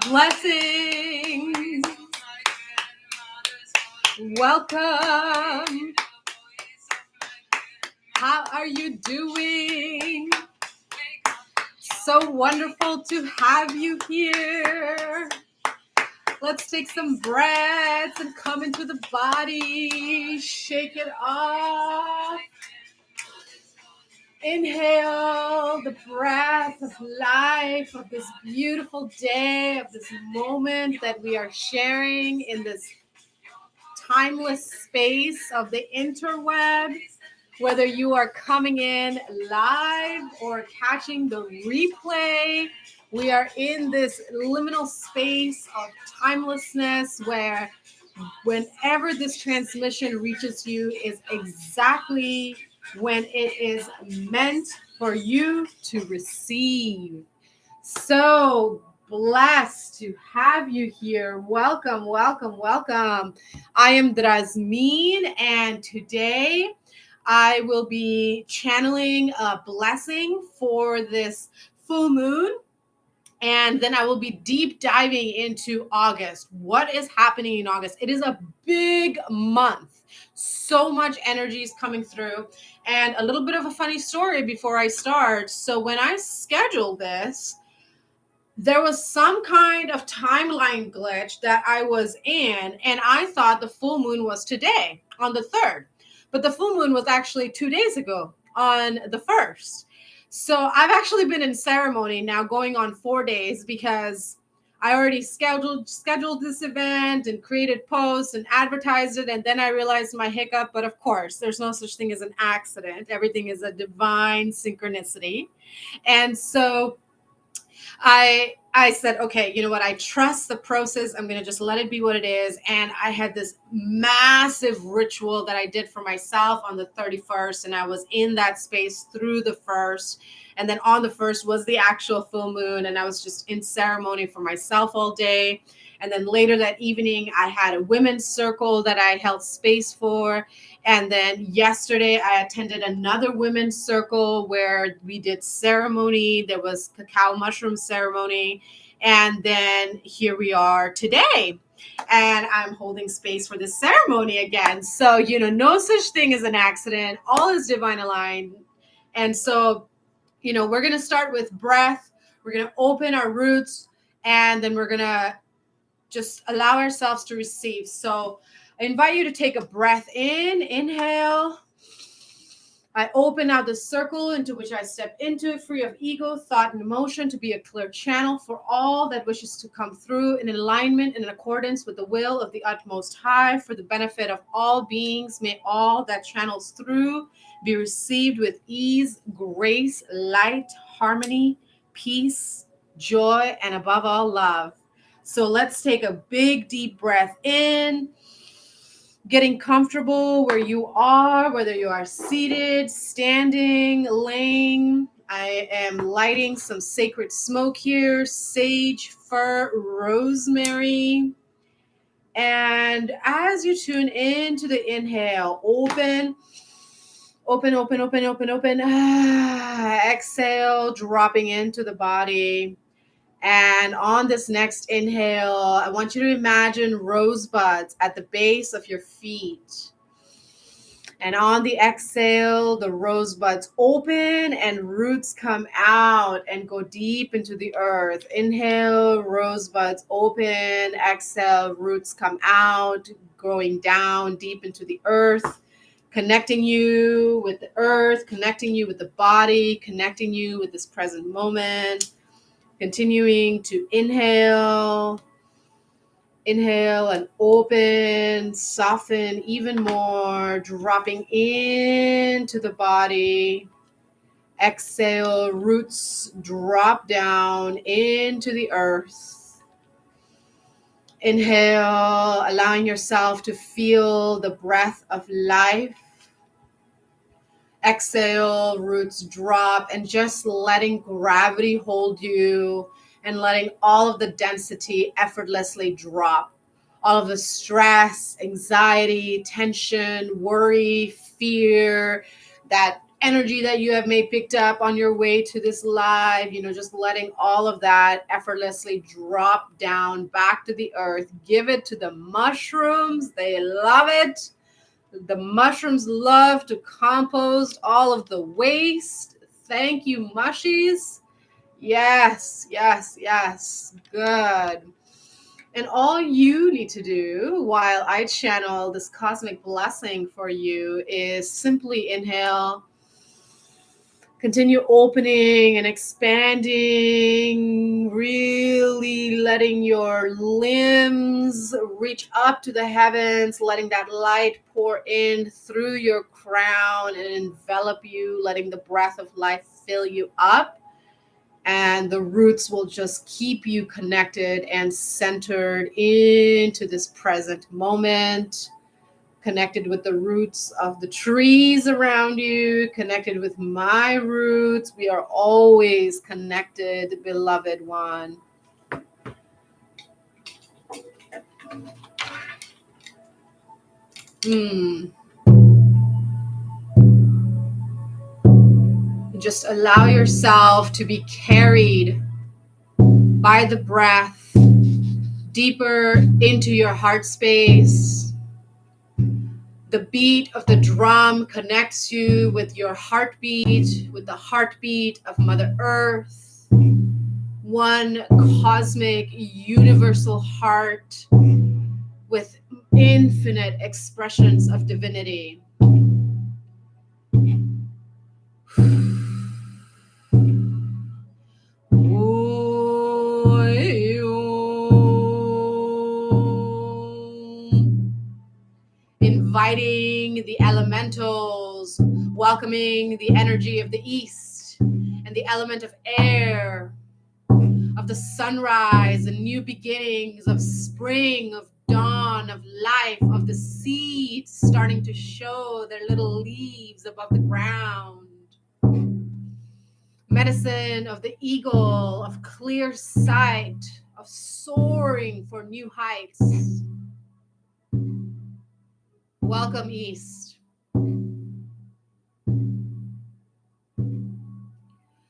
Blessings. Welcome. How are you doing? So wonderful to have you here. Let's take some breaths and come into the body. Shake it off. Inhale the breath of life, of this beautiful day, of this moment that we are sharing in this timeless space of the interweb. Whether you are coming in live or catching the replay, we are in this liminal space of timelessness where whenever this transmission reaches you is exactly when it is meant for you to receive. So blessed to have you here. Welcome, welcome, welcome. I am Drazmin, and today I will be channeling a blessing for this full moon. And then I will be deep diving into August. What is happening in August? It is a big month. So much energy is coming through. And a little bit of a funny story before I start. So when I scheduled this, there was some kind of timeline glitch that I was in. And I thought the full moon was today on the 3rd. But the full moon was actually 2 days ago on the 1st. So I've actually been in ceremony now going on 4 days because I already scheduled this event and created posts and advertised it. And then I realized my hiccup. But of course, there's no such thing as an accident. Everything is a divine synchronicity. And so I said, okay, you know what? I trust the process. I'm going to just let it be what it is. And I had this massive ritual that I did for myself on the 31st. And I was in that space through the 1st. And then on the 1st was the actual full moon. And I was just in ceremony for myself all day. And then later that evening, I had a women's circle that I held space for. And then yesterday, I attended another women's circle where we did ceremony. There was cacao mushroom ceremony. And then here we are today. And I'm holding space for this ceremony again. So, no such thing as an accident. All is divine aligned. And so, we're going to start with breath. We're going to open our roots. And then we're going to just allow ourselves to receive. So I invite you to take a breath in, inhale. I open out the circle into which I step into, free of ego, thought, and emotion, to be a clear channel for all that wishes to come through in alignment and in accordance with the will of the utmost high, for the benefit of all beings. May all that channels through be received with ease, grace, light, harmony, peace, joy, and above all, love. So let's take a big, deep breath in, getting comfortable where you are, whether you are seated, standing, laying. I am lighting some sacred smoke here, sage, fir, rosemary. And as you tune into the inhale, open. Exhale, dropping into the body. And on this next inhale, I want you to imagine rosebuds at the base of your feet. And on the exhale, the rosebuds open and roots come out and go deep into the earth. Inhale, rosebuds open. Exhale, roots come out, growing down deep into the earth, connecting you with the earth, connecting you with the body, connecting you with this present moment. Continuing to inhale and open, soften even more, dropping into the body. Exhale, roots drop down into the earth. Inhale, allowing yourself to feel the breath of life. Exhale, roots drop, and just letting gravity hold you and letting all of the density effortlessly drop. All of the stress, anxiety, tension, worry, fear, that energy that you have may picked up on your way to this live, just letting all of that effortlessly drop down back to the earth. Give it to the mushrooms. They love it. The mushrooms love to compost all of the waste. Thank you, mushies. Yes, yes, yes. Good. And all you need to do while I channel this cosmic blessing for you is simply inhale, continue opening and expanding, really letting your limbs reach up to the heavens, letting that light pour in through your crown and envelop you, letting the breath of life fill you up. And the roots will just keep you connected and centered into this present moment, connected with the roots of the trees around you, connected with my roots. We are always connected, beloved one. Just allow yourself to be carried by the breath deeper into your heart space. The beat of the drum connects you with your heartbeat, with the heartbeat of Mother Earth, one cosmic universal heart with infinite expressions of divinity. Inviting the elementals, welcoming the energy of the east and the element of air, of the sunrise and new beginnings, of spring, of dawn, of life, of the seeds starting to show their little leaves above the ground. Medicine of the eagle, of clear sight, of soaring for new heights. Welcome, East.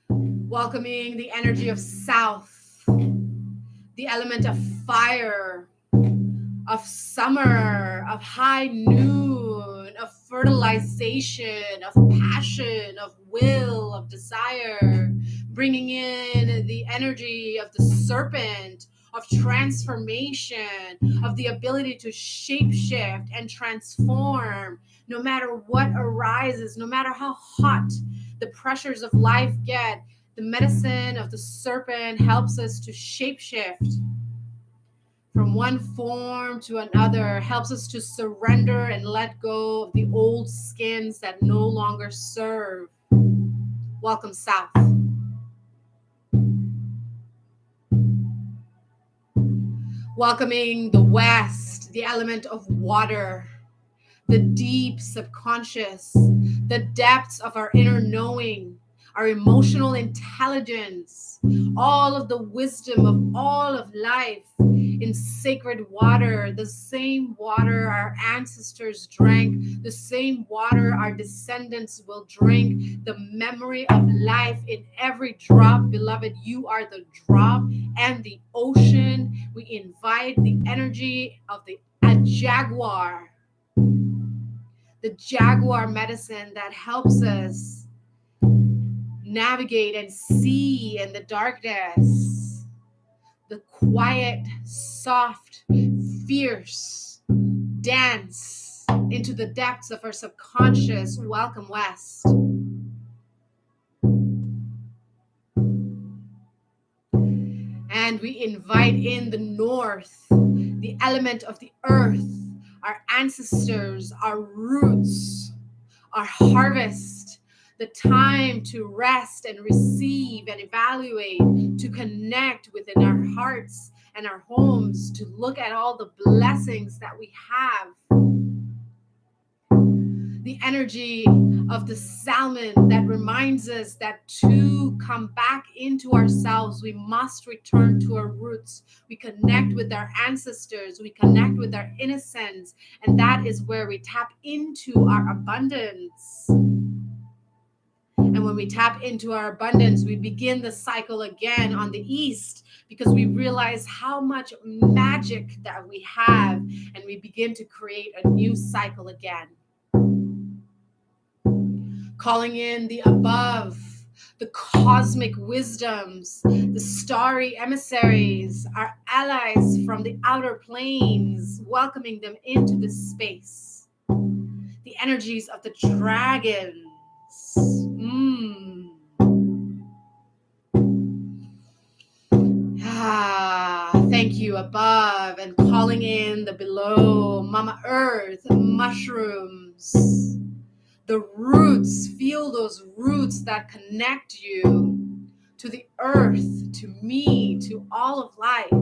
Welcoming the energy of South, the element of fire, of summer, of high noon, of fertilization, of passion, of will, of desire, bringing in the energy of the serpent, of transformation, of the ability to shapeshift and transform no matter what arises, no matter how hot the pressures of life get. The medicine of the serpent helps us to shapeshift from one form to another, helps us to surrender and let go of the old skins that no longer serve. Welcome, South. Welcoming the West, the element of water, the deep subconscious, the depths of our inner knowing, our emotional intelligence, all of the wisdom of all of life in sacred water, the same water our ancestors drank, the same water our descendants will drink, the memory of life in every drop. Beloved, you are the drop and the ocean. We invite the energy of a jaguar, the jaguar medicine that helps us navigate and see in the darkness, the quiet, soft, fierce dance into the depths of our subconscious. Welcome, West. And we invite in the North, the element of the earth, our ancestors, our roots, our harvest, the time to rest and receive and evaluate, to connect within our hearts and our homes, to look at all the blessings that we have. The energy of the salmon that reminds us that to come back into ourselves, we must return to our roots. We connect with our ancestors, we connect with our innocence, and that is where we tap into our abundance. when we tap into our abundance, we begin the cycle again on the east because we realize how much magic that we have, and we begin to create a new cycle again. Calling in the above, the cosmic wisdoms, the starry emissaries, our allies from the outer planes, welcoming them into this space. The energies of the dragons. Thank you above, and calling in the below, Mama Earth, mushrooms, the roots. Feel those roots that connect you to the earth, to me, to all of life.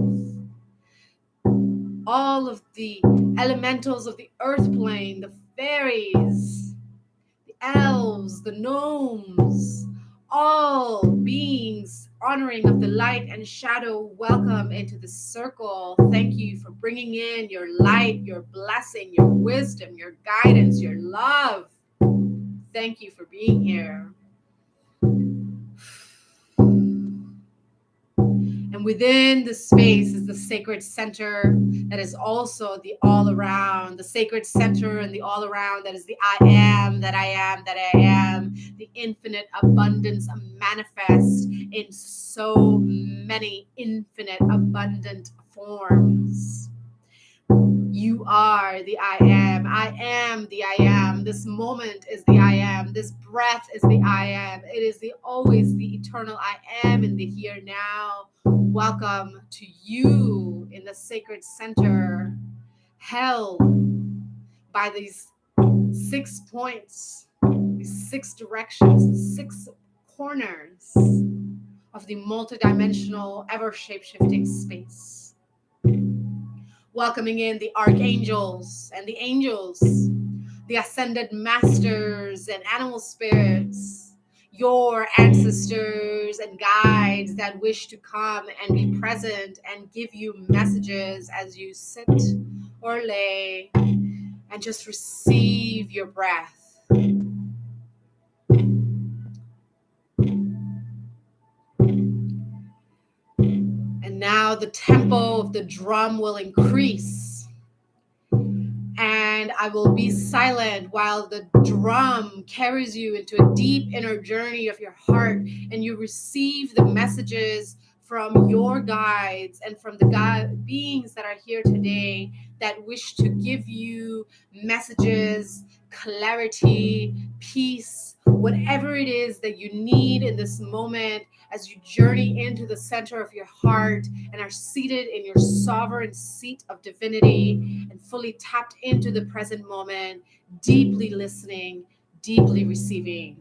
All of the elementals of the earth plane, the fairies, the elves, the gnomes, all beings honoring of the light and shadow, welcome into the circle. Thank you for bringing in your light, your blessing, your wisdom, your guidance, your love. Thank you for being here. And within the space is the sacred center that is also the all around, the sacred center and the all around that is the I am, that I am, that I am, the infinite abundance manifest in so many infinite abundant forms. You are the I am. I am the I am. This moment is the I am. This breath is the I am. It is the always the eternal I am in the here now. Welcome to you in the sacred center, held by these 6 points, these 6 directions, the 6 corners of the multidimensional, ever shape-shifting space. Welcoming in the archangels and the angels, the ascended masters and animal spirits, your ancestors and guides that wish to come and be present and give you messages as you sit or lay and just receive your breath. And now the tempo of the drum will increase. And I will be silent while the drum carries you into a deep inner journey of your heart, and you receive the messages from your guides and from the beings that are here today that wish to give you messages, clarity, peace, whatever it is that you need in this moment as you journey into the center of your heart and are seated in your sovereign seat of divinity and fully tapped into the present moment, deeply listening, deeply receiving.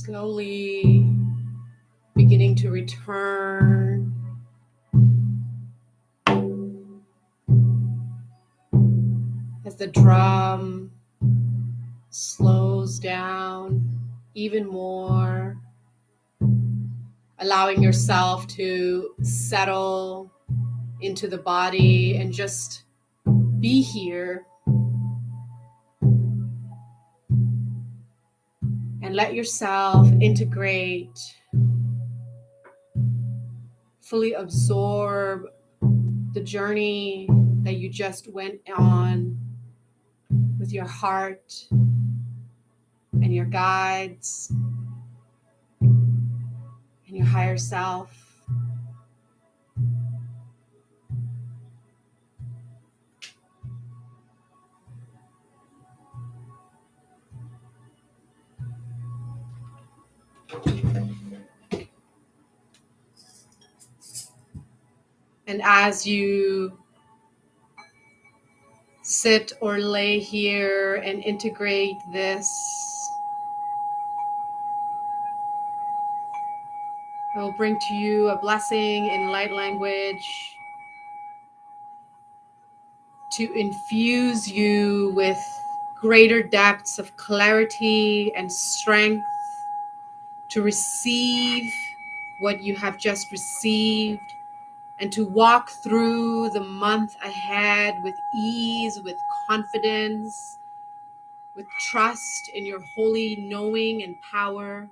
Slowly beginning to return. As the drum slows down even more, allowing yourself to settle into the body and just be here, and let yourself integrate, fully absorb the journey that you just went on with your heart and your guides and your higher self. And as you sit or lay here and integrate this, I will bring to you a blessing in light language to infuse you with greater depths of clarity and strength to receive what you have just received, and to walk through the month ahead with ease, with confidence, with trust in your holy knowing and power.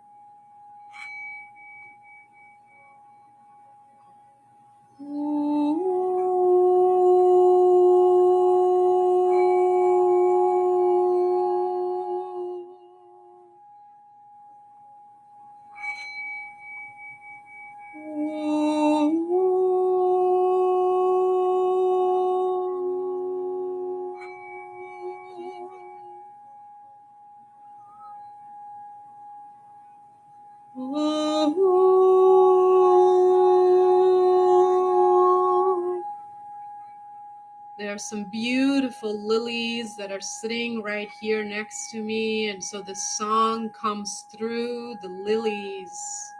There are some beautiful lilies that are sitting right here next to me, and so the song comes through the lilies.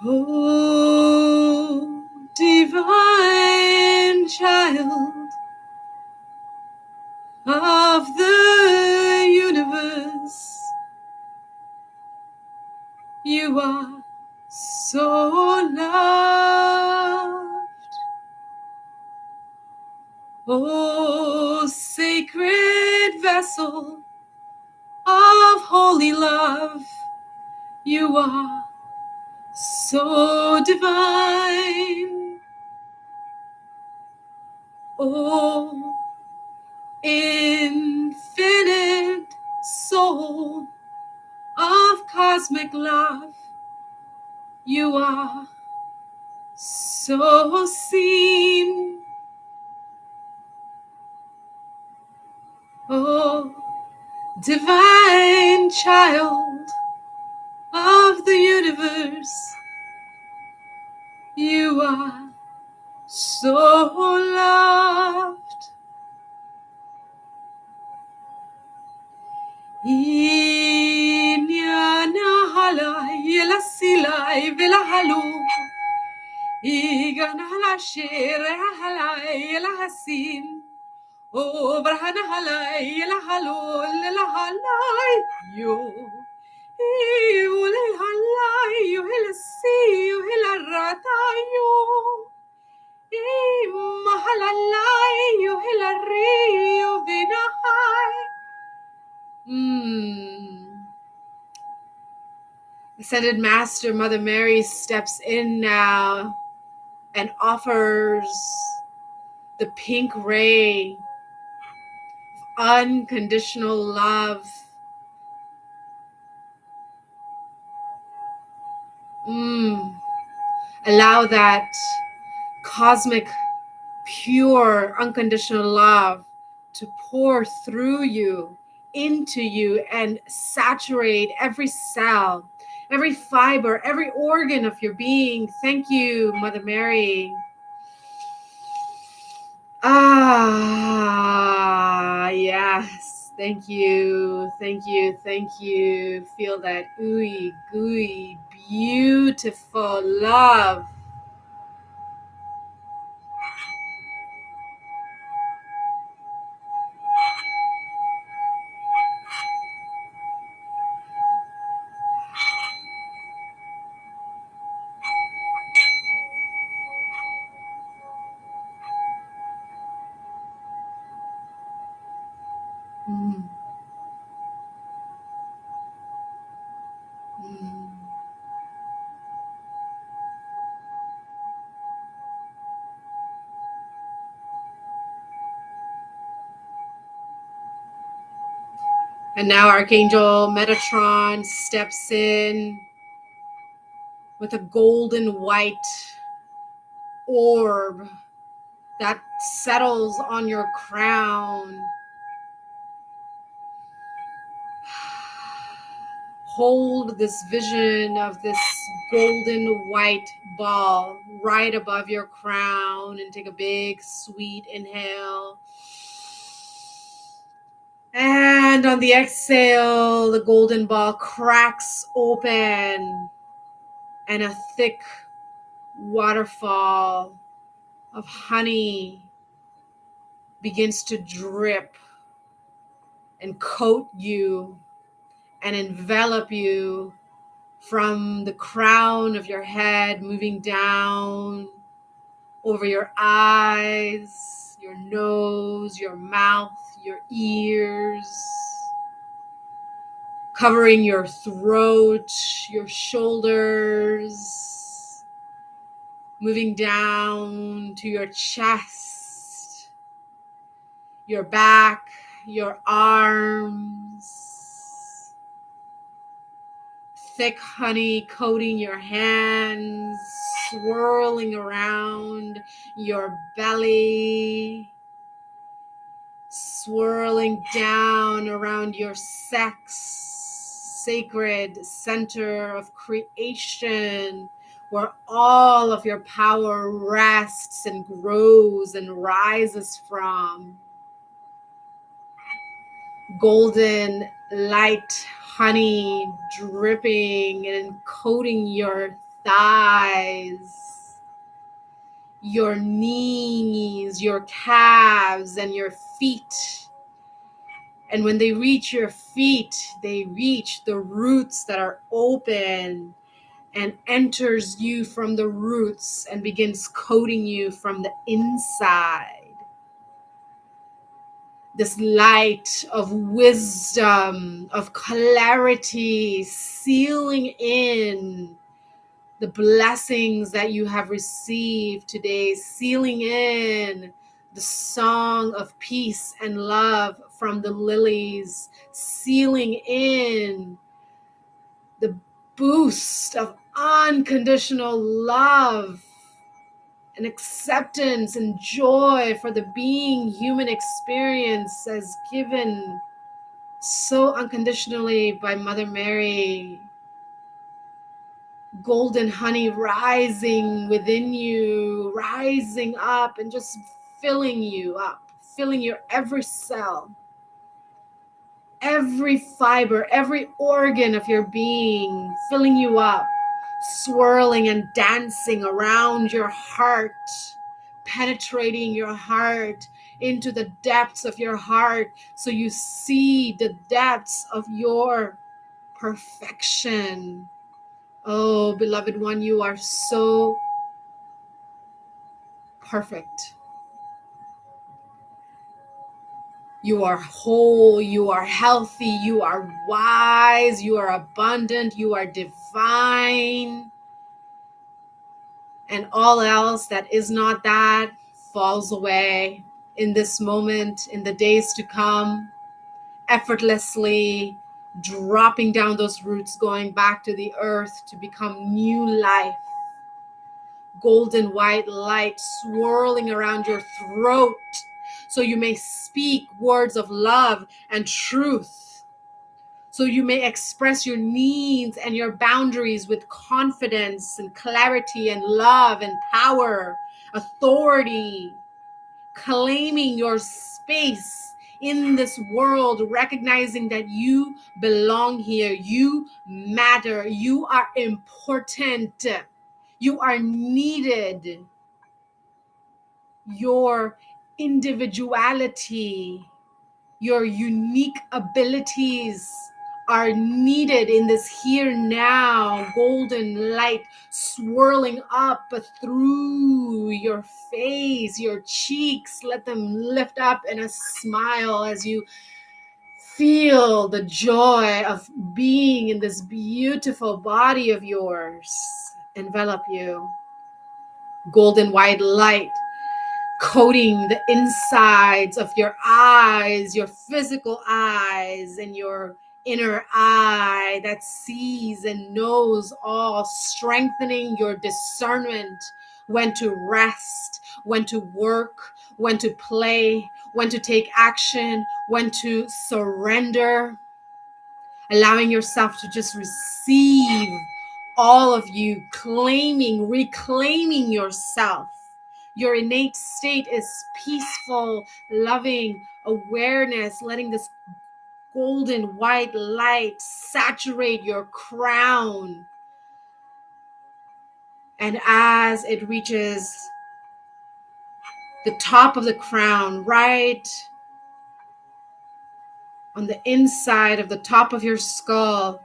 Oh, divine child of the universe, you are so loved. Oh, sacred vessel of holy love, you are so divine. Oh, infinite soul of cosmic love, you are so seen. Divine child of the universe, you are so loved. Inyanahala yela silai vela halu. Iganahala shere hala yela hasin. Oh, brahana hala yela halu lela halai yo. You halai yo hela si yo hela rata yo. Mahalalai yo hela ri yo vinahai. Ascended Master Mother Mary steps in now and offers the pink ray of unconditional love. Allow that cosmic, pure, unconditional love to pour through you, into you, and saturate every cell, every fiber, every organ of your being. Thank you, Mother Mary. Yes. Thank you. Thank you. Thank you. Feel that ooey gooey, beautiful love. Mm. Mm. And now Archangel Metatron steps in with a golden white orb that settles on your crown. Hold this vision of this golden white ball right above your crown and take a big sweet inhale. And on the exhale, the golden ball cracks open and a thick waterfall of honey begins to drip and coat you and envelop you from the crown of your head, moving down over your eyes, your nose, your mouth, your ears, covering your throat, your shoulders, moving down to your chest, your back, your arms. Thick honey coating your hands, swirling around your belly, swirling down around your sex, sacred center of creation, where all of your power rests and grows and rises from. Golden light honey dripping and coating your thighs, your knees, your calves, and your feet. And when they reach your feet, they reach the roots that are open and enters you from the roots and begins coating you from the inside. This light of wisdom, of clarity, sealing in the blessings that you have received today, sealing in the song of peace and love from the lilies, sealing in the boost of unconditional love and acceptance and joy for the being human experience as given so unconditionally by Mother Mary. Golden honey rising within you, rising up and just filling you up, filling your every cell, every fiber, every organ of your being, filling you up, swirling and dancing around your heart, penetrating your heart into the depths of your heart so you see the depths of your perfection. Oh, beloved one, you are so perfect. You are whole, you are healthy, you are wise, you are abundant, you are divine. And all else that is not that falls away in this moment, in the days to come, effortlessly dropping down those roots, going back to the earth to become new life. Golden white light swirling around your throat so you may speak words of love and truth, so you may express your needs and your boundaries with confidence and clarity and love and power, authority, claiming your space in this world, recognizing that you belong here, you matter, you are important, you are needed. Your individuality, your unique abilities are needed in this here now. Golden light swirling up through your face, your cheeks. Let them lift up in a smile as you feel the joy of being in this beautiful body of yours envelop you. Golden white light coating the insides of your eyes, your physical eyes, and your inner eye that sees and knows all, strengthening your discernment, when to rest, when to work, when to play, when to take action, when to surrender, allowing yourself to just receive all of you, claiming, reclaiming yourself. Your innate state is peaceful, loving awareness, letting this golden white light saturate your crown. And as it reaches the top of the crown, right on the inside of the top of your skull,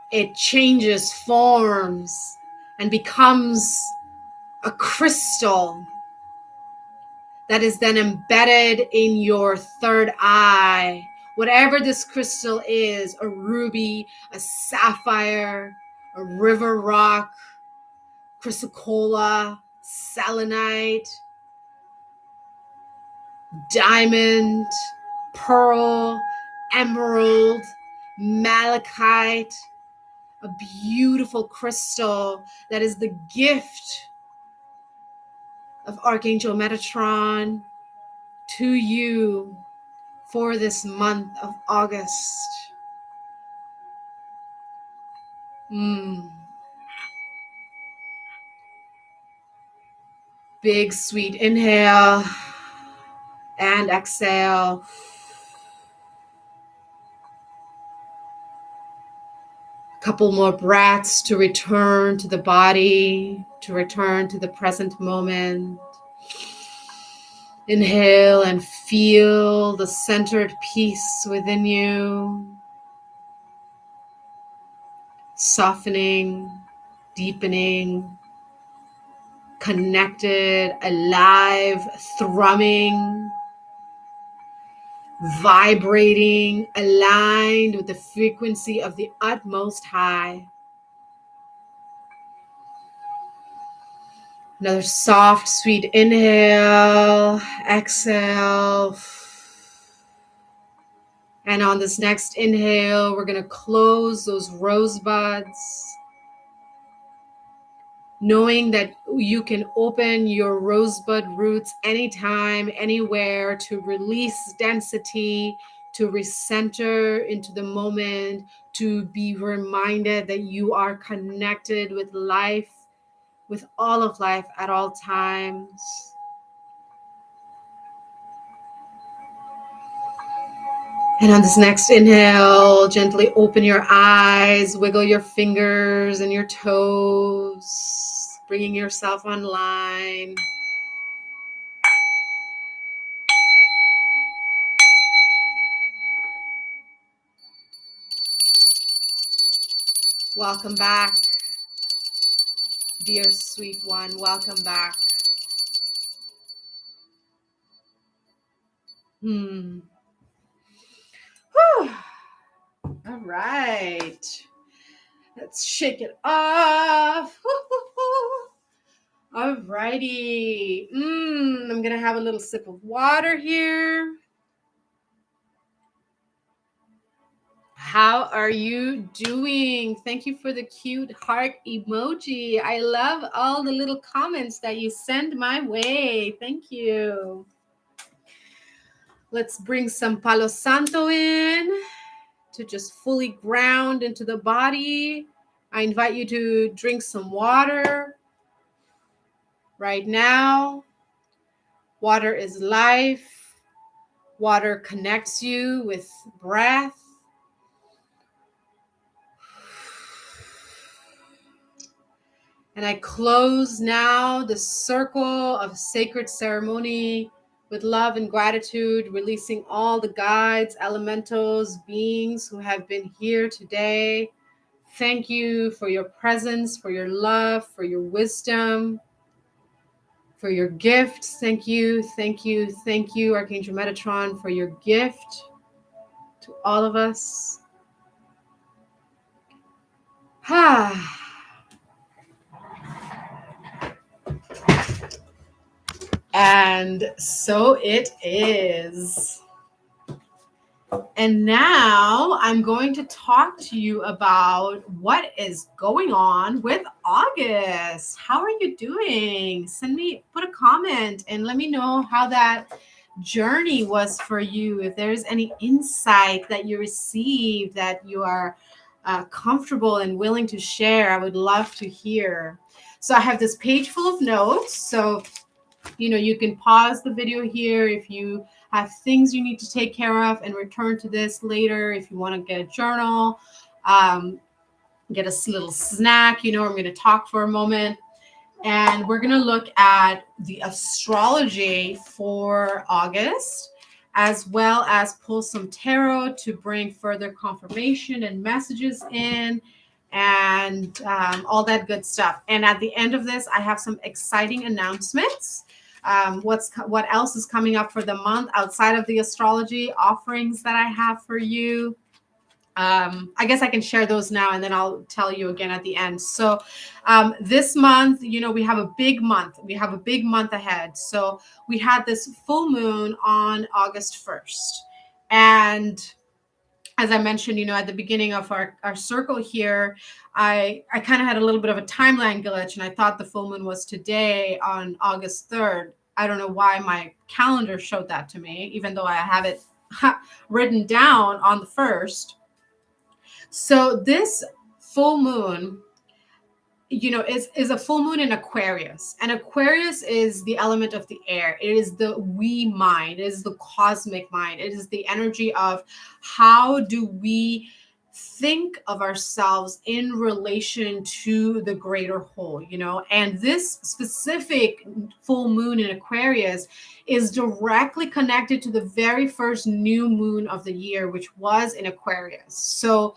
it changes forms and becomes a crystal that is then embedded in your third eye. Whatever this crystal is, a ruby, a sapphire, a river rock, chrysocolla, selenite, diamond, pearl, emerald, malachite, a beautiful crystal that is the gift of Archangel Metatron to you for this month of August. Big sweet inhale and exhale. A couple more breaths to return to the body, to return to the present moment. Inhale and feel the centered peace within you, softening, deepening, connected, alive, thrumming, vibrating, aligned with the frequency of the utmost high. Another soft, sweet inhale, exhale. And on this next inhale, we're going to close those rosebuds. knowing that you can open your rosebud roots anytime, anywhere, to release density, to recenter into the moment, to be reminded that you are connected with life, with all of life at all times. And on this next inhale, gently open your eyes, wiggle your fingers and your toes, bringing yourself online. Welcome back, dear sweet one. Welcome back. Whew. All right. Let's shake it off. All righty. I'm going to have a little sip of water here. How are you doing? Thank you for the cute heart emoji. I love all the little comments that you send my way. Thank you. Let's bring some Palo Santo in to just fully ground into the body. I invite you to drink some water right now. Water is life. Water connects you with breath. And I close now the circle of sacred ceremony with love and gratitude, releasing all the guides, elementals, beings who have been here today. Thank you for your presence, for your love, for your wisdom, for your gift. Thank you, thank you, thank you, Archangel Metatron, for your gift to all of us. And so it is. And now I'm going to talk to you about what is going on with August. How are you doing? Put a comment and let me know how that journey was for you. If there's any insight that you received that you are comfortable and willing to share, I would love to hear. So I have this page full of notes. So you can pause the video here if you have things you need to take care of and return to this later. If you want to get a journal, get a little snack, I'm going to talk for a moment. And we're going to look at the astrology for August, as well as pull some tarot to bring further confirmation and messages in, and all that good stuff. And at the end of this, I have some exciting announcements. What else is coming up for the month outside of the astrology offerings that I have for you. I guess I can share those now and then I'll tell you again at the end. So this month, we have a big month. We have a big month ahead. So we had this full moon on August 1st. And as I mentioned, at the beginning of our circle here, I kind of had a little bit of a timeline glitch, and I thought the full moon was today on August 3rd. I don't know why my calendar showed that to me, even though I have it written down on the 1st. So this full moon, is a full moon in Aquarius. And Aquarius is the element of the air. It is the we mind. It is the cosmic mind. It is the energy of how do we think of ourselves in relation to the greater whole, and this specific full moon in Aquarius is directly connected to the very first new moon of the year, which was in Aquarius. So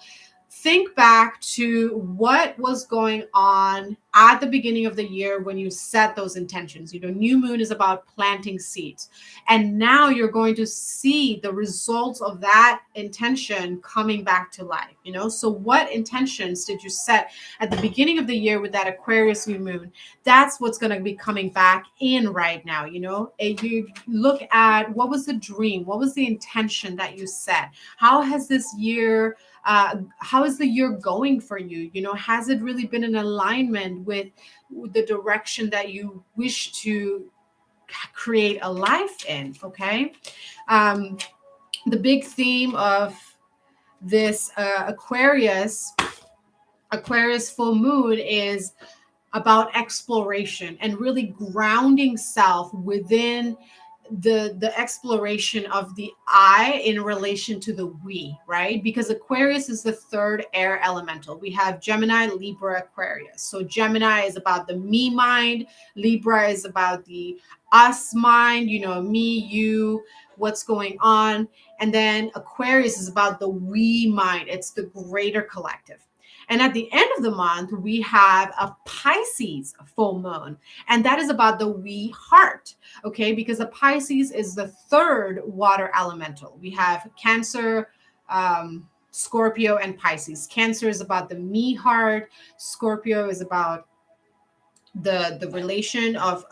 think back to what was going on at the beginning of the year when you set those intentions. New moon is about planting seeds. And now you're going to see the results of that intention coming back to life. So what intentions did you set at the beginning of the year with that Aquarius new moon? That's what's going to be coming back in right now. And you look at what was the dream? What was the intention that you set? How has this year how is the year going for you? Has it really been in alignment aligned with the direction that you wish to create a life in. Okay. The big theme of this Aquarius full moon is about exploration and really grounding self within the exploration of the I in relation to the we, right? Because Aquarius is the third air elemental. We have Gemini, Libra, Aquarius. So Gemini is about the me mind, Libra is about the us mind, me, you, what's going on. And then Aquarius is about the we mind. It's the greater collective. And at the end of the month, we have a Pisces full moon, and that is about the we heart, okay? Because the Pisces is the third water elemental. We have Cancer, Scorpio, and Pisces. Cancer is about the me heart. Scorpio is about the relation of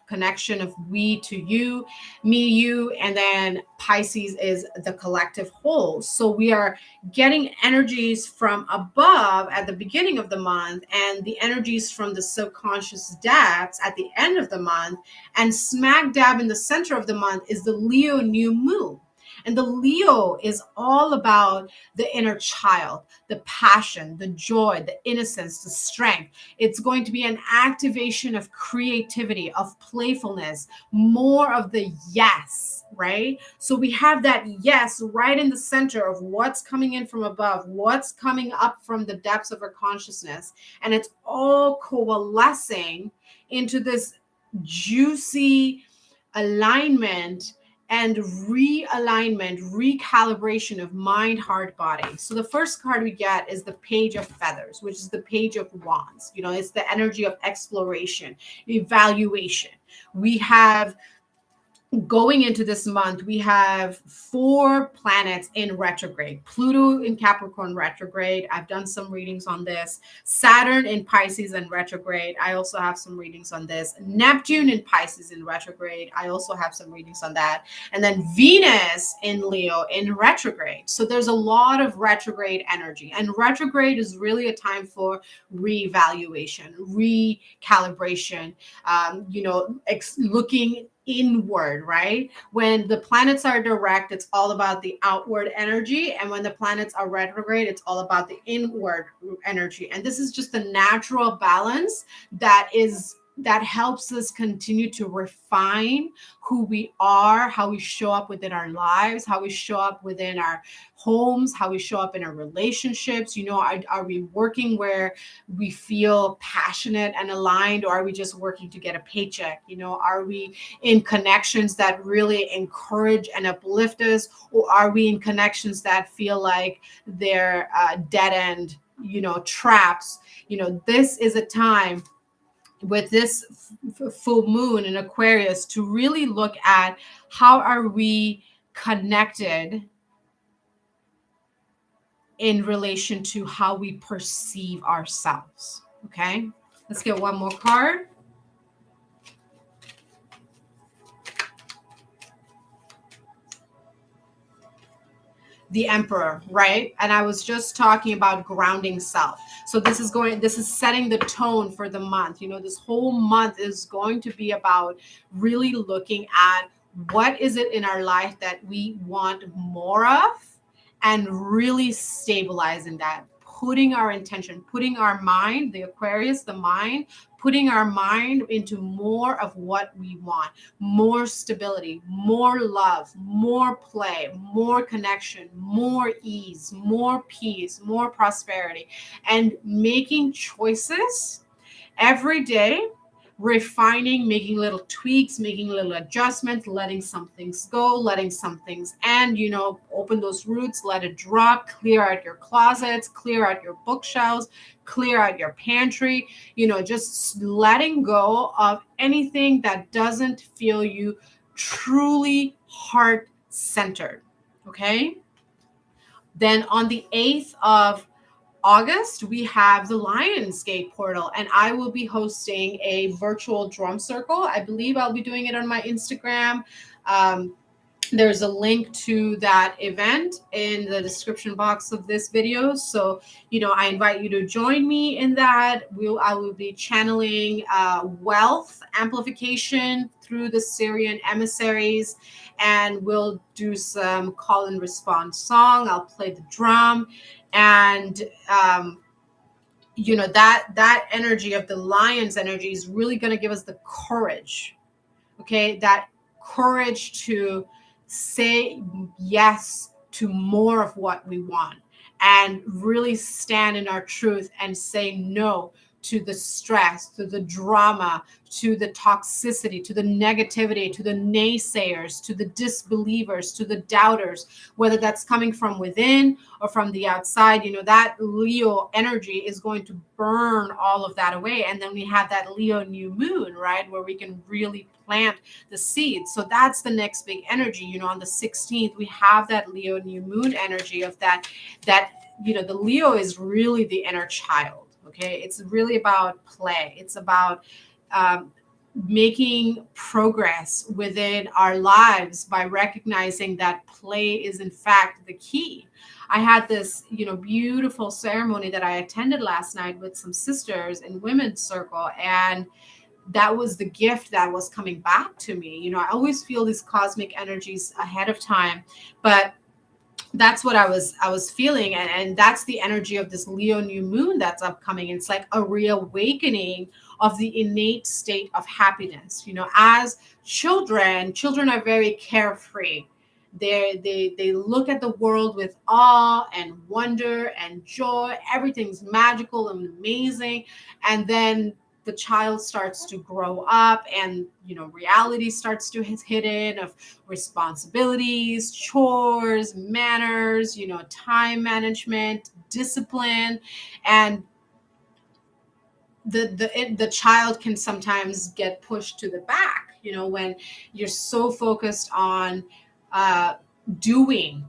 connection of we to you, me, you, and then Pisces is the collective whole. So we are getting energies from above at the beginning of the month and the energies from the subconscious depths at the end of the month, and smack dab in the center of the month is the Leo new moon. And the Leo is all about the inner child, the passion, the joy, the innocence, the strength. It's going to be an activation of creativity, of playfulness, more of the yes, right? So we have that yes right in the center of what's coming in from above, what's coming up from the depths of our consciousness. And it's all coalescing into this juicy alignment and realignment, recalibration of mind, heart, body. So the first card we get is the Page of Feathers, which is the Page of Wands. It's the energy of exploration, evaluation. We have, going into this month, we have 4 planets in retrograde. Pluto in Capricorn retrograde. I've done some readings on this. Saturn in Pisces in retrograde. I also have some readings on this. Neptune in Pisces in retrograde. I also have some readings on that. And then Venus in Leo in retrograde. So there's a lot of retrograde energy. And retrograde is really a time for reevaluation, recalibration, looking inward, right? When the planets are direct, it's all about the outward energy. And when the planets are retrograde, it's all about the inward energy. And this is just the natural balance that helps us continue to refine who we are, how we show up within our lives, how we show up within our homes, how we show up in our relationships. Are we working where we feel passionate and aligned, or are we just working to get a paycheck? Are we in connections that really encourage and uplift us, or are we in connections that feel like they're dead end, traps? This is a time with this full moon in Aquarius to really look at how are we connected in relation to how we perceive ourselves. Okay, let's get one more card. The Emperor, right? And I was just talking about grounding self. So this is setting the tone for the month. This whole month is going to be about really looking at what is it in our life that we want more of, and really stabilizing that, putting our intention, putting our mind, the Aquarius, the mind, putting our mind into more of what we want, more stability, more love, more play, more connection, more ease, more peace, more prosperity, and making choices every day, refining, making little tweaks, making little adjustments, letting some things go, letting some things end, open those roots, let it drop, clear out your closets, clear out your bookshelves, clear out your pantry, just letting go of anything that doesn't feel you truly heart-centered, okay? Then on the 8th of August, we have the Lionsgate portal, and I will be hosting a virtual drum circle. I believe I'll be doing it on my Instagram. There's a link to that event in the description box of this video. So, I invite you to join me in that. I will be channeling wealth amplification through the Syrian emissaries, and we'll do some call and response song. I'll play the drum, and that energy of the lion's energy is really going to give us the courage, okay, that courage to say yes to more of what we want and really stand in our truth and say no to the stress, to the drama, to the toxicity, to the negativity, to the naysayers, to the disbelievers, to the doubters, whether that's coming from within or from the outside. That Leo energy is going to burn all of that away. And then we have that Leo new moon, right, where we can really plant the seeds. So that's the next big energy. On the 16th, we have that Leo new moon energy of that the Leo is really the inner child. Okay. It's really about play. It's about making progress within our lives by recognizing that play is in fact the key. I had this, beautiful ceremony that I attended last night with some sisters in women's circle, and that was the gift that was coming back to me. I always feel these cosmic energies ahead of time, but that's what I was feeling, and that's the energy of this Leo new moon that's upcoming. It's like a reawakening of the innate state of happiness. As children are very carefree. They look at the world with awe and wonder and joy. Everything's magical and amazing, and then the child starts to grow up, and reality starts to hit in of responsibilities, chores, manners, time management, discipline, and the child can sometimes get pushed to the back, when you're so focused on uh, doing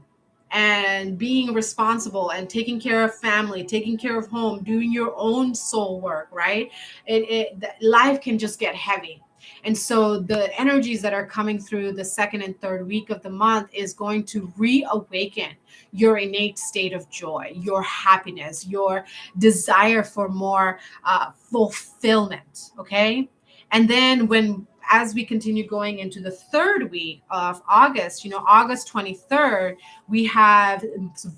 and being responsible and taking care of family, taking care of home, doing your own soul work, right? Life can just get heavy. And so the energies that are coming through the second and third week of the month is going to reawaken your innate state of joy, your happiness, your desire for more fulfillment. Okay. And then as we continue going into the third week of August, August 23rd, we have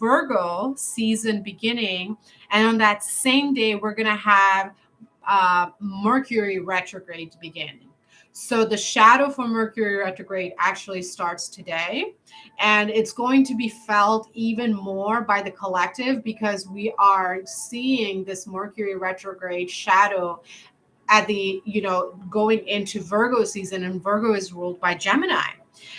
Virgo season beginning. And on that same day, we're going to have Mercury retrograde begin. So the shadow for Mercury retrograde actually starts today, and it's going to be felt even more by the collective because we are seeing this Mercury retrograde shadow at the, going into Virgo season, and Virgo is ruled by Gemini.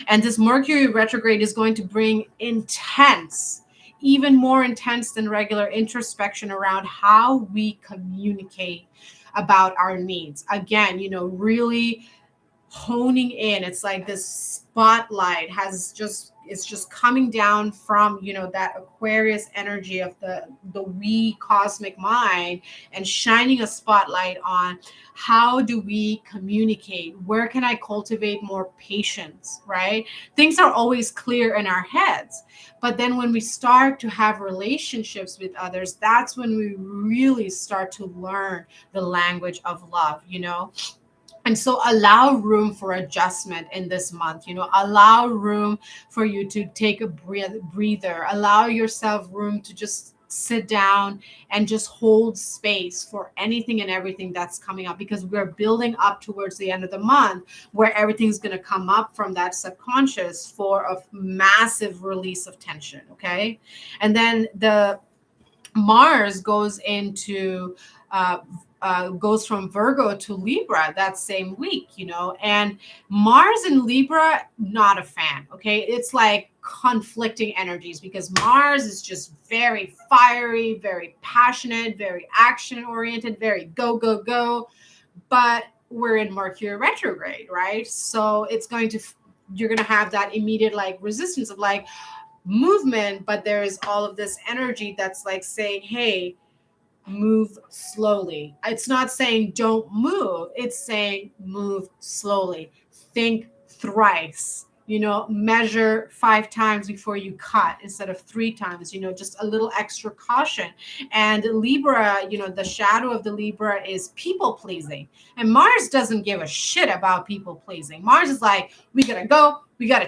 And this Mercury retrograde is going to bring intense, even more intense than regular introspection around how we communicate about our needs. Again, really honing in. It's like this spotlight it's just coming down from that Aquarius energy of the we cosmic mind, and shining a spotlight on how do we communicate, where can I cultivate more patience, right? Things are always clear in our heads, but then when we start to have relationships with others, that's when we really start to learn the language of love. And so allow room for adjustment in this month. Allow room for you to take a breather. Allow yourself room to just sit down and just hold space for anything and everything that's coming up, because we're building up towards the end of the month where everything's going to come up from that subconscious for a massive release of tension. Okay. And then the Mars goes from Virgo to Libra that same week, and Mars in Libra, not a fan. Okay. It's like conflicting energies because Mars is just very fiery, very passionate, very action oriented, very go, go, go. But we're in Mercury retrograde, right? So you're going to have that immediate like resistance of like movement, but there is all of this energy that's like saying, hey, move slowly. It's not saying don't move. It's saying move slowly. Think thrice. measure 5 times before you cut instead of 3 times, just a little extra caution. And Libra, the shadow of the Libra is people pleasing. And Mars doesn't give a shit about people pleasing. Mars is like, we gotta go, we gotta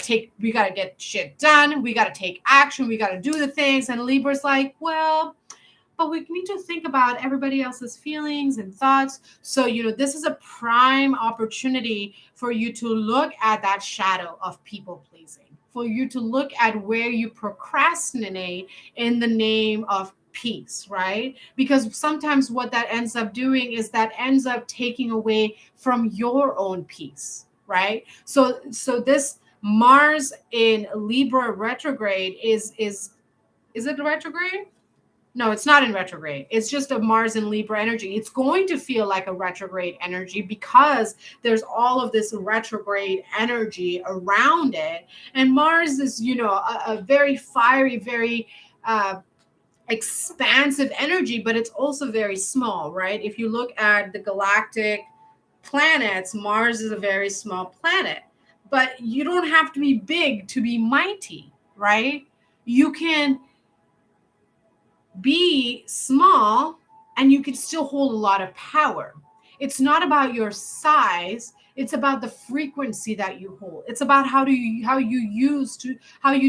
get shit done, we gotta take action, we gotta do the things. And Libra's like, well, but we need to think about everybody else's feelings and thoughts. So, this is a prime opportunity for you to look at that shadow of people pleasing, for you to look at where you procrastinate in the name of peace, right? Because sometimes what that ends up doing is that ends up taking away from your own peace, right? So this Mars in Libra retrograde is it retrograde? No, it's not in retrograde. It's just a Mars and Libra energy. It's going to feel like a retrograde energy because there's all of this retrograde energy around it. And Mars is, a very fiery, very expansive energy, but it's also very small, right? If you look at the galactic planets, Mars is a very small planet. But you don't have to be big to be mighty, right? You can be small and you can still hold a lot of power. It's not about your size, it's about the frequency that you hold. It's about how you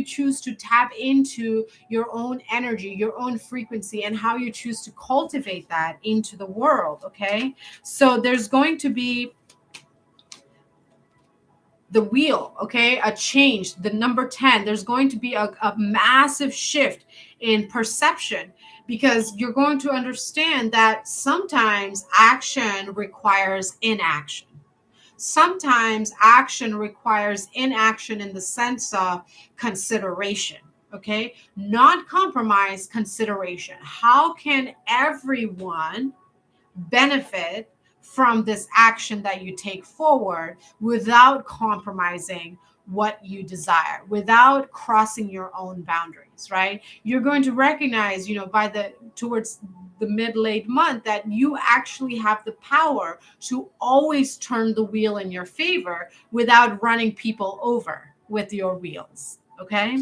choose to tap into your own energy, your own frequency, and how you choose to cultivate that into the world. Okay, so there's going to be the wheel, okay, a change, the number 10. There's going to be a massive shift in perception, because you're going to understand that sometimes action requires inaction. Sometimes action requires inaction in the sense of consideration, okay? Not compromise, consideration. How can everyone benefit from this action that you take forward without compromising what you desire, without crossing your own boundaries, right? You're going to recognize, towards the mid-late month, that you actually have the power to always turn the wheel in your favor without running people over with your wheels, okay?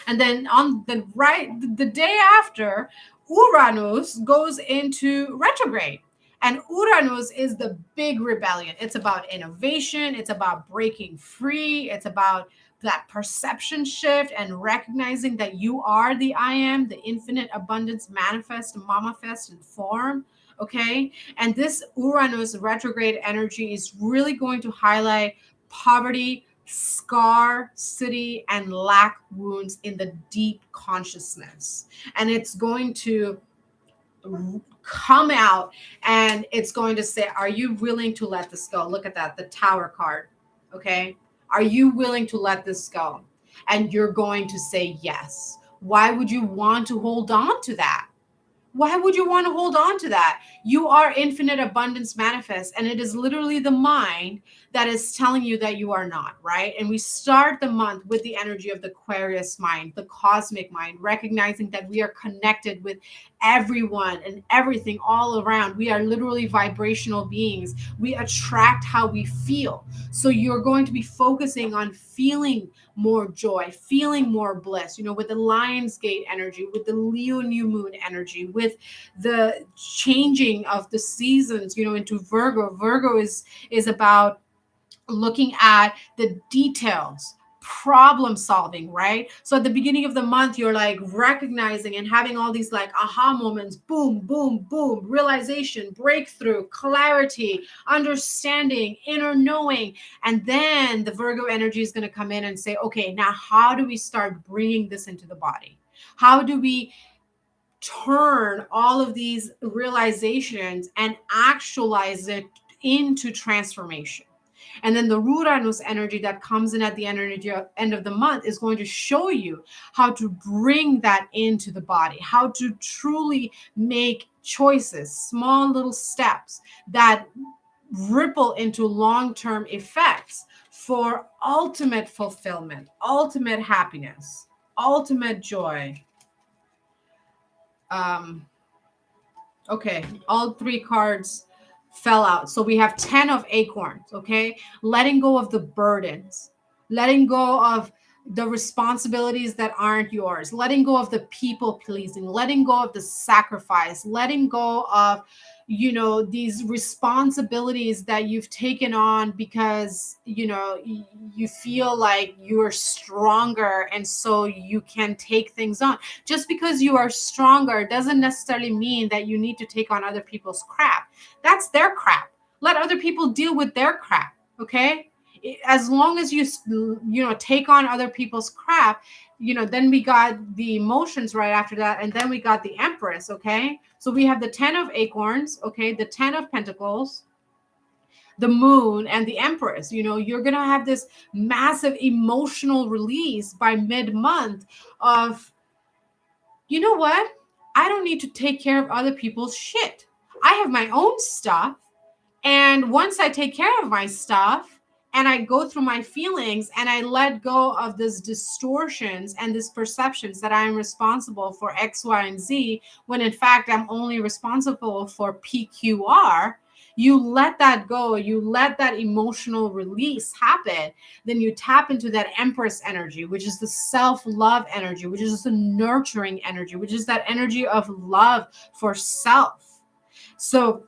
And then on the day after, Uranus goes into retrograde. And Uranus is the big rebellion. It's about innovation. It's about breaking free. It's about that perception shift and recognizing that you are the I am, the infinite abundance manifest, manifest in form. Okay. And this Uranus retrograde energy is really going to highlight poverty, scarcity, and lack wounds in the deep consciousness. And it's going to come out and it's going to say, are you willing to let this go? Look at that, the Tower card. Okay. Are you willing to let this go? And you're going to say yes. Why would you want to hold on to that? Why would you want to hold on to that? You are infinite abundance manifest, and it is literally the mind that is telling you that you are not, right? And we start the month with the energy of the Aquarius mind, the cosmic mind, recognizing that we are connected with everyone and everything all around. We are literally vibrational beings. We attract how we feel. So you're going to be focusing on feeling more joy, feeling more bliss, with the Lionsgate energy, with the Leo new moon energy, with the changing of the seasons, into Virgo. Virgo is about looking at the details, problem solving, right? So at the beginning of the month, you're like recognizing and having all these like aha moments, boom, boom, boom, realization, breakthrough, clarity, understanding, inner knowing. And then the Virgo energy is going to come in and say, okay, now how do we start bringing this into the body? How do we turn all of these realizations and actualize it into transformation? And then the Uranus energy that comes in at the end of the month is going to show you how to bring that into the body, how to truly make choices, small little steps that ripple into long-term effects for ultimate fulfillment, ultimate happiness, ultimate joy. Okay, all 3 cards fell out. So we have 10 of acorns, okay? Letting go of the burdens, letting go of the responsibilities that aren't yours, letting go of the people pleasing, letting go of the sacrifice, letting go of, these responsibilities that you've taken on because, you feel like you're stronger and so you can take things on. Just because you are stronger doesn't necessarily mean that you need to take on other people's crap. That's their crap. Let other people deal with their crap. Okay, as long as you take on other people's crap, then we got the emotions right after that, and then we got the Empress. Okay, so we have the 10 of acorns, okay, the 10 of pentacles, the moon, and the Empress. You're gonna have this massive emotional release by mid-month of, you know what, I don't need to take care of other people's shit. I have my own stuff, and once I take care of my stuff and I go through my feelings and I let go of these distortions and these perceptions that I'm responsible for X, Y, and Z, when in fact I'm only responsible for PQR, you let that go, you let that emotional release happen, then you tap into that Empress energy, which is the self-love energy, which is the nurturing energy, which is that energy of love for self. So,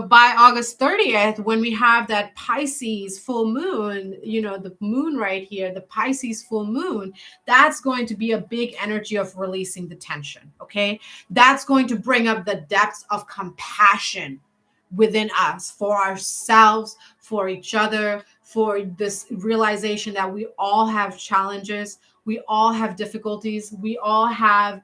by August 30th, when we have that Pisces full moon, the moon right here, the Pisces full moon, that's going to be a big energy of releasing the tension. Okay. That's going to bring up the depths of compassion within us for ourselves, for each other, for this realization that we all have challenges, we all have difficulties, we all have,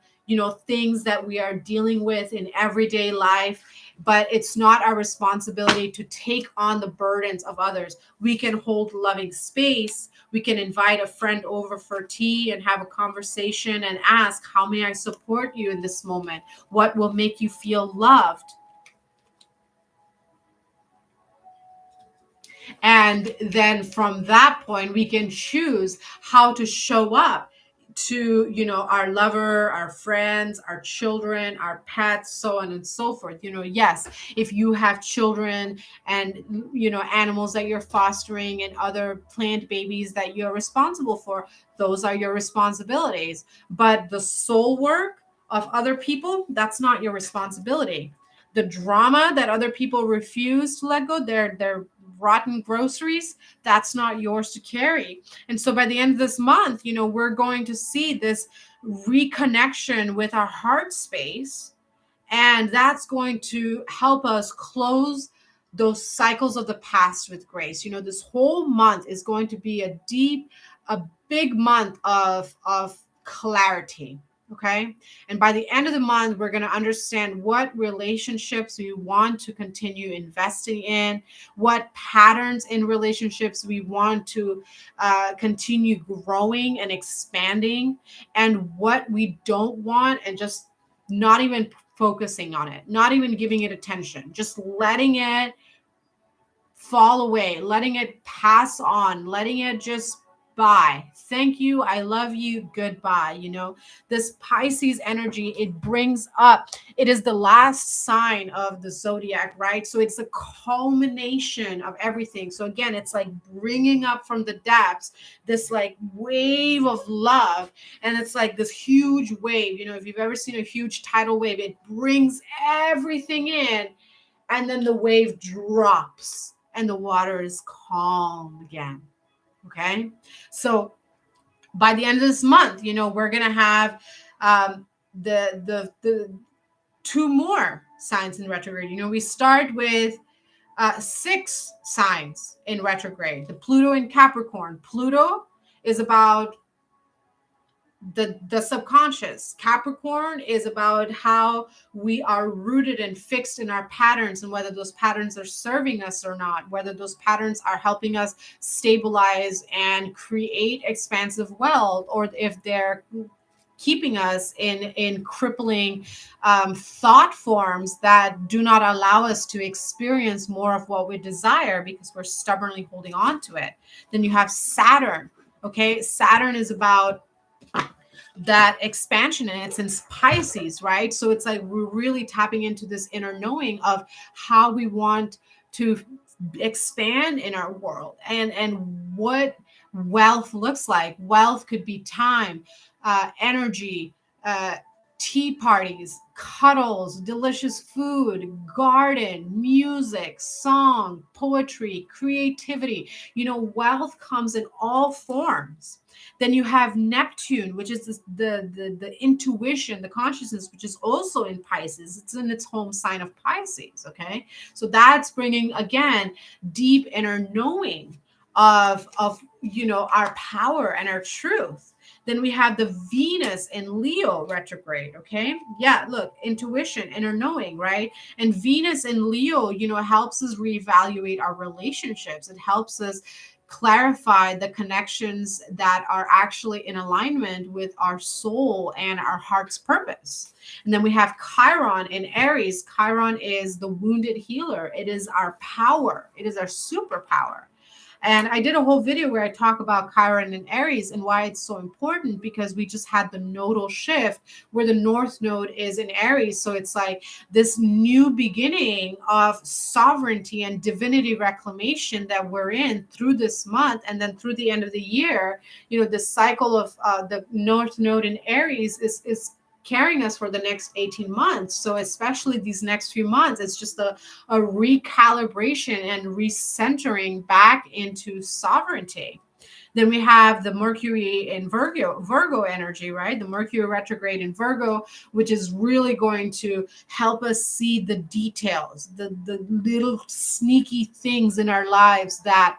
things that we are dealing with in everyday life, but it's not our responsibility to take on the burdens of others. We can hold loving space. We can invite a friend over for tea and have a conversation and ask, how may I support you in this moment? What will make you feel loved? And then from that point, we can choose how to show up to, our lover, our friends, our children, our pets, so on and so forth. Yes, if you have children and, animals that you're fostering and other plant babies that you're responsible for, those are your responsibilities. But the soul work of other people, that's not your responsibility. The drama that other people refuse to let go, their rotten groceries, that's not yours to carry. And so by the end of this month, we're going to see this reconnection with our heart space, and that's going to help us close those cycles of the past with grace. This whole month is going to be a big month of clarity. Okay. And by the end of the month, we're going to understand what relationships we want to continue investing in, what patterns in relationships we want to continue growing and expanding, and what we don't want, and just not even focusing on it, not even giving it attention, just letting it fall away, letting it pass on, letting it just by. Thank you. I love you. Goodbye. This Pisces energy, it brings up, it is the last sign of the zodiac, right? So it's a culmination of everything. So again, it's like bringing up from the depths this like wave of love. And it's like this huge wave. If you've ever seen a huge tidal wave, it brings everything in, and then the wave drops and the water is calm again. Okay. So by the end of this month, we're going to have the two more signs in retrograde. We start with 6 signs in retrograde. The Pluto in Capricorn. Pluto is about the subconscious. Capricorn is about how we are rooted and fixed in our patterns, and whether those patterns are serving us or not, whether those patterns are helping us stabilize and create expansive wealth, or if they're keeping us in crippling thought forms that do not allow us to experience more of what we desire because we're stubbornly holding on to it. Then you have Saturn. Okay, Saturn is about that expansion, and it's in Pisces, right? So it's like we're really tapping into this inner knowing of how we want to expand in our world, and what wealth looks like. Wealth could be time, energy, uh, tea parties, cuddles, delicious food, garden, music, song, poetry, creativity. Wealth comes in all forms. Then you have Neptune, which is the intuition, the consciousness, which is also in Pisces. It's in its home sign of Pisces. Okay, so that's bringing again deep inner knowing of our power and our truth. Then we have the Venus in Leo retrograde. Okay, yeah, look, intuition, inner knowing, right? And Venus in Leo helps us reevaluate our relationships. It helps us clarify the connections that are actually in alignment with our soul and our heart's purpose. And then we have Chiron in Aries. Chiron is the wounded healer. It is our power. It is our superpower. And I did a whole video where I talk about Chiron and Aries and why it's so important, because we just had the nodal shift where the North Node is in Aries. So it's like this new beginning of sovereignty and divinity reclamation that we're in through this month. And then through the end of the year, the cycle of the North Node in Aries is carrying us for the next 18 months. So especially these next few months, it's just a recalibration and recentering back into sovereignty. Then we have the Mercury in Virgo energy, right? The Mercury retrograde in Virgo, which is really going to help us see the details, the little sneaky things in our lives that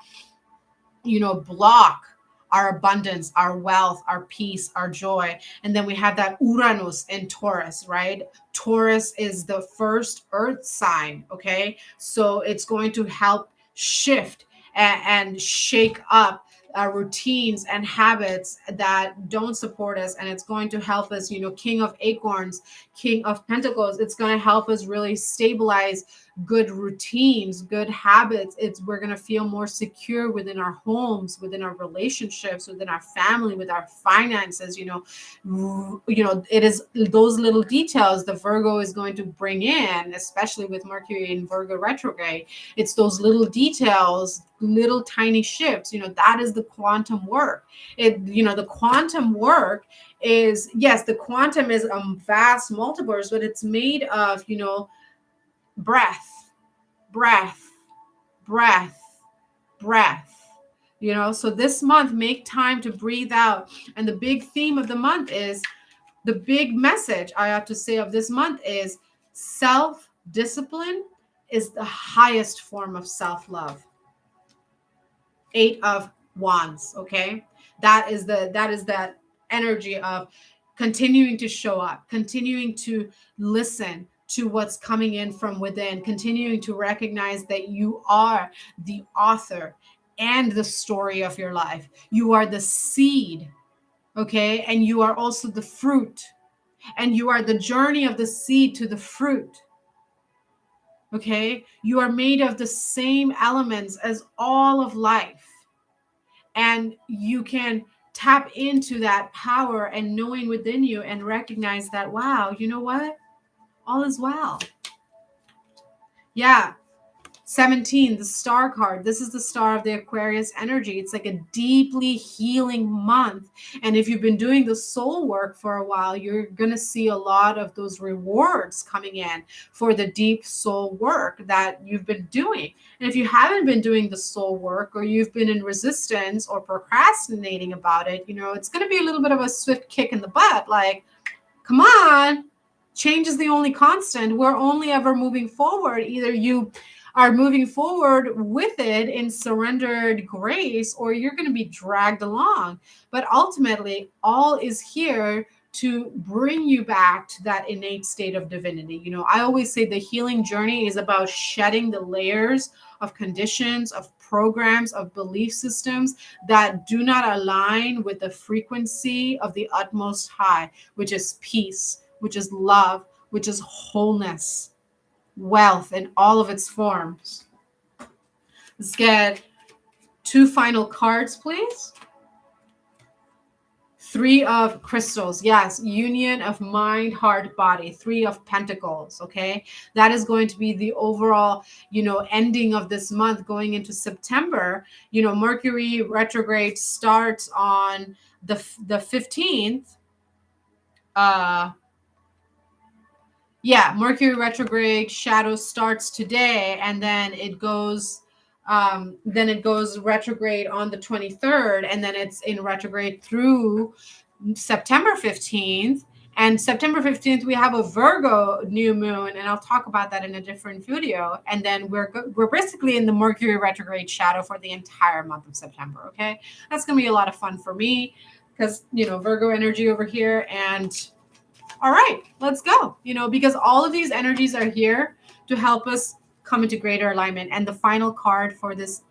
block our abundance, our wealth, our peace, our joy. And then we have that Uranus in Taurus, right? Taurus is the first earth sign, okay? So it's going to help shift and shake up our routines and habits that don't support us. And it's going to help us, King of Acorns, King of Pentacles. It's going to help us really stabilize good routines, good habits. We're going to feel more secure within our homes, within our relationships, within our family, with our finances. It is those little details the Virgo is going to bring in, especially with Mercury in Virgo retrograde. It's those little details, little tiny shifts. That is the quantum work. The quantum work is, yes, the quantum is vast multiverse, but it's made of breath, breath, breath, breath. So this month, make time to breathe out. And the big theme of the month is, the big message I have to say of this month is, self-discipline is the highest form of self-love. 8 of Wands, okay? That is that energy of continuing to show up, continuing to listen to what's coming in from within, continuing to recognize that you are the author and the story of your life. You are the seed, okay? And you are also the fruit. And you are the journey of the seed to the fruit. Okay? You are made of the same elements as all of life. And you can tap into that power and knowing within you and recognize that, wow, you know what? All is well. Yeah. 17, the star card. This is the star of the Aquarius energy. It's like a deeply healing month. And if you've been doing the soul work for a while, you're going to see a lot of those rewards coming in for the deep soul work that you've been doing. And if you haven't been doing the soul work, or you've been in resistance or procrastinating about it, it's going to be a little bit of a swift kick in the butt. Like, come on, change is the only constant. We're only ever moving forward. Either you are moving forward with it in surrendered grace, or you're going to be dragged along. But ultimately, all is here to bring you back to that innate state of divinity. I always say the healing journey is about shedding the layers of conditions, of programs, of belief systems that do not align with the frequency of the utmost high, which is peace, which is love, which is wholeness, wealth in all of its forms. Let's get 2 final cards, please. Three of crystals. Yes. Union of mind, heart, body. Three of pentacles. Okay. That is going to be the overall, ending of this month going into September. Mercury retrograde starts on the 15th. Mercury retrograde shadow starts today, and then it goes retrograde on the 23rd, and then it's in retrograde through September 15th. And September 15th, we have a Virgo new moon, and I'll talk about that in a different video. And then we're basically in the Mercury retrograde shadow for the entire month of September. Okay, that's gonna be a lot of fun for me because Virgo energy over here. And all right, let's go. Because all of these energies are here to help us come into greater alignment. And the final card for this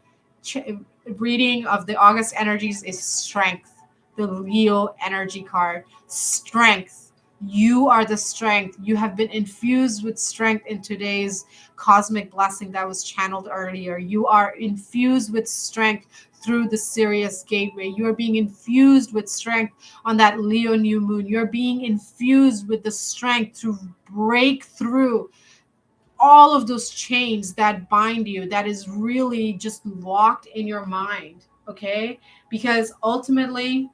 reading of the August energies is strength, the Leo energy card. Strength. You are the strength. You have been infused with strength in today's cosmic blessing that was channeled earlier. You are infused with strength through the Sirius gateway. You are being infused with strength on that Leo new moon. You're being infused with the strength to break through all of those chains that bind you, that is really just locked in your mind. Okay, because ultimately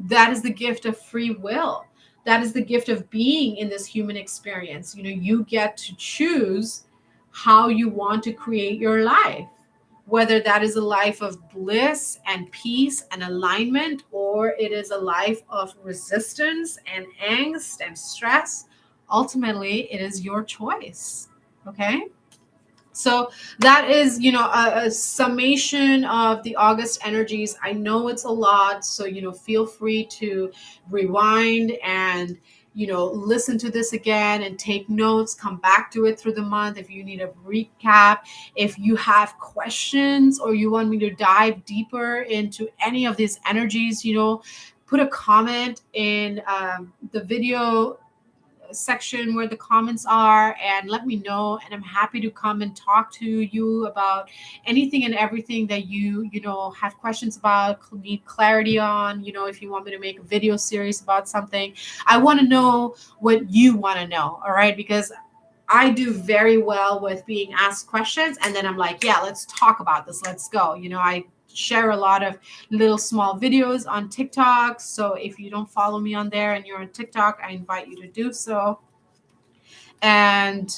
that is the gift of free will. That is the gift of being in this human experience. You get to choose how you want to create your life, whether that is a life of bliss and peace and alignment, or it is a life of resistance and angst and stress. Ultimately, it is your choice. Okay. So that is, a summation of the August energies. I know it's a lot, so feel free to rewind and listen to this again and take notes. Come back to it through the month if you need a recap. If you have questions or you want me to dive deeper into any of these energies, put a comment in the video section where the comments are and let me know, and I'm happy to come and talk to you about anything and everything that you have questions about, need clarity on. If you want me to make a video series about something, I want to know what you want to know. All right, because I do very well with being asked questions and then I'm like, yeah, let's talk about this, let's go. I share a lot of little small videos on TikTok. So if you don't follow me on there and you're on TikTok, I invite you to do so. And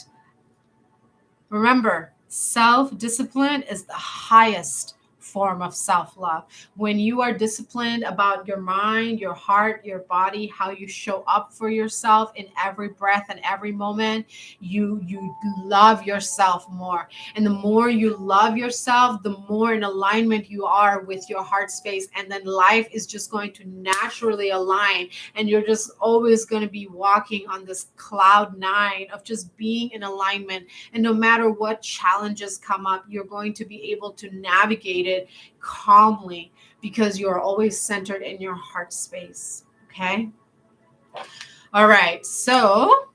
remember, self-discipline is the highest form of self-love. When you are disciplined about your mind, your heart, your body, how you show up for yourself in every breath and every moment, you love yourself more. And the more you love yourself, the more in alignment you are with your heart space, and then life is just going to naturally align, and you're just always going to be walking on this cloud nine of just being in alignment. And no matter what challenges come up, you're going to be able to navigate it calmly because you're always centered in your heart space. Okay. All right. So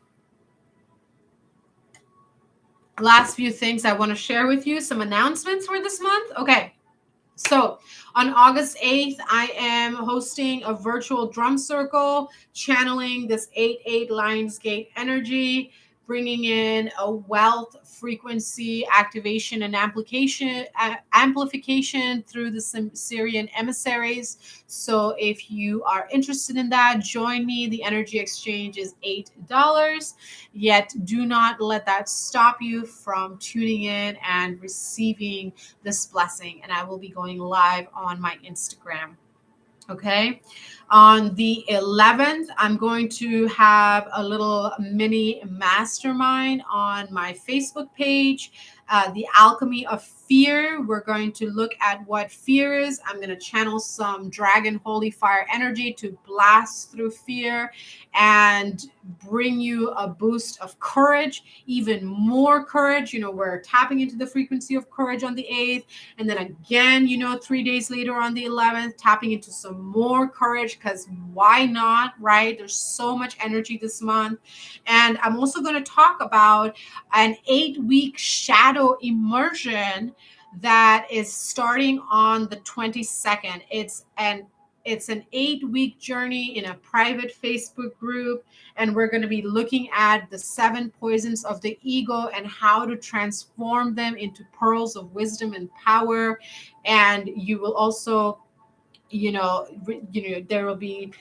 last few things I want to share with you, some announcements for this month. Okay. So on August 8th, I am hosting a virtual drum circle, channeling this 8-8 Lionsgate energy, bringing in a wealth frequency activation and amplification through the Syrian emissaries. So if you are interested in that, join me. The energy exchange is $8. Yet do not let that stop you from tuning in and receiving this blessing. And I will be going live on my Instagram. Okay. On the 11th, I'm going to have a little mini mastermind on my Facebook page, The Alchemy of Fear. We're going to look at what fear is. I'm going to channel some dragon holy fire energy to blast through fear and bring you a boost of courage, even more courage. We're tapping into the frequency of courage on the 8th. And then again, 3 days later on the 11th, tapping into some more courage, because why not, right? There's so much energy this month. And I'm also going to talk about an 8-week shadow immersion that is starting on the 22nd. It's an 8-week journey in a private Facebook group, and we're going to be looking at the 7 poisons of the ego and how to transform them into pearls of wisdom and power. And you will also, there will be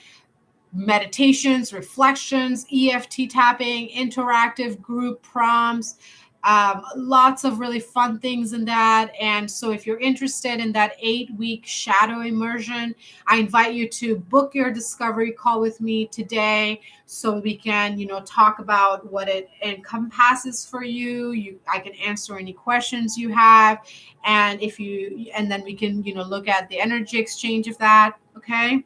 meditations, reflections, EFT tapping, interactive group prompts, lots of really fun things in that. And so if you're interested in that 8-week shadow immersion, I invite you to book your discovery call with me today so we can, talk about what it encompasses for you. I can answer any questions you have. And then we can, look at the energy exchange of that. Okay.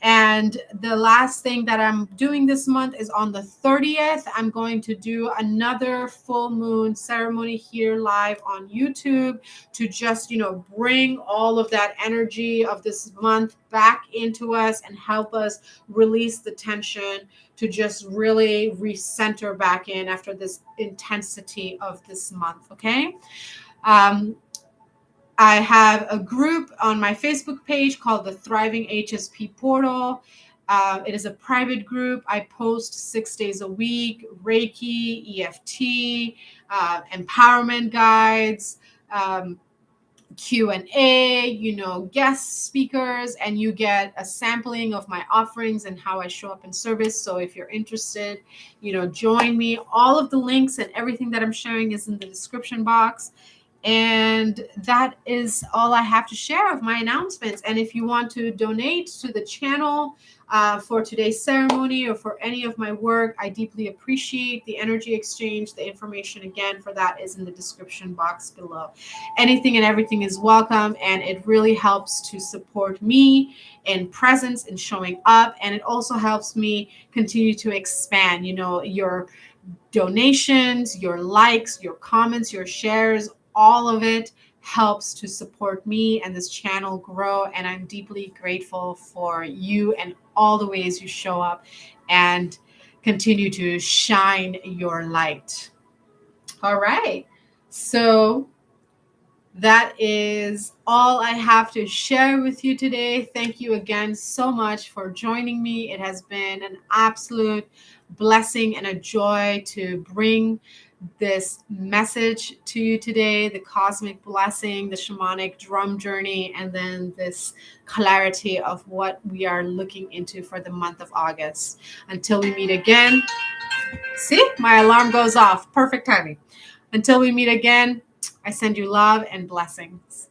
And the last thing that I'm doing this month is on the 30th, I'm going to do another full moon ceremony here live on YouTube to just, bring all of that energy of this month back into us and help us release the tension to just really recenter back in after this intensity of this month. Okay. I have a group on my Facebook page called the Thriving HSP Portal. It is a private group. I post 6 days a week, Reiki, EFT, empowerment guides, Q&A, guest speakers, and you get a sampling of my offerings and how I show up in service. So if you're interested, join me. All of the links and everything that I'm sharing is in the description box. And that is all I have to share of my announcements. And if you want to donate to the channel for today's ceremony or for any of my work, I deeply appreciate the energy exchange. The information again for that is in the description box below. Anything and everything is welcome, and it really helps to support me in presence and showing up. And it also helps me continue to expand, your donations, your likes, your comments, your shares, all of it helps to support me and this channel grow. And I'm deeply grateful for you and all the ways you show up and continue to shine your light. All right. So that is all I have to share with you today. Thank you again so much for joining me. It has been an absolute blessing and a joy to bring this message to you today, the cosmic blessing, the shamanic drum journey, and then this clarity of what we are looking into for the month of August. Until we meet again. See, my alarm goes off. Perfect timing. Until we meet again, I send you love and blessings.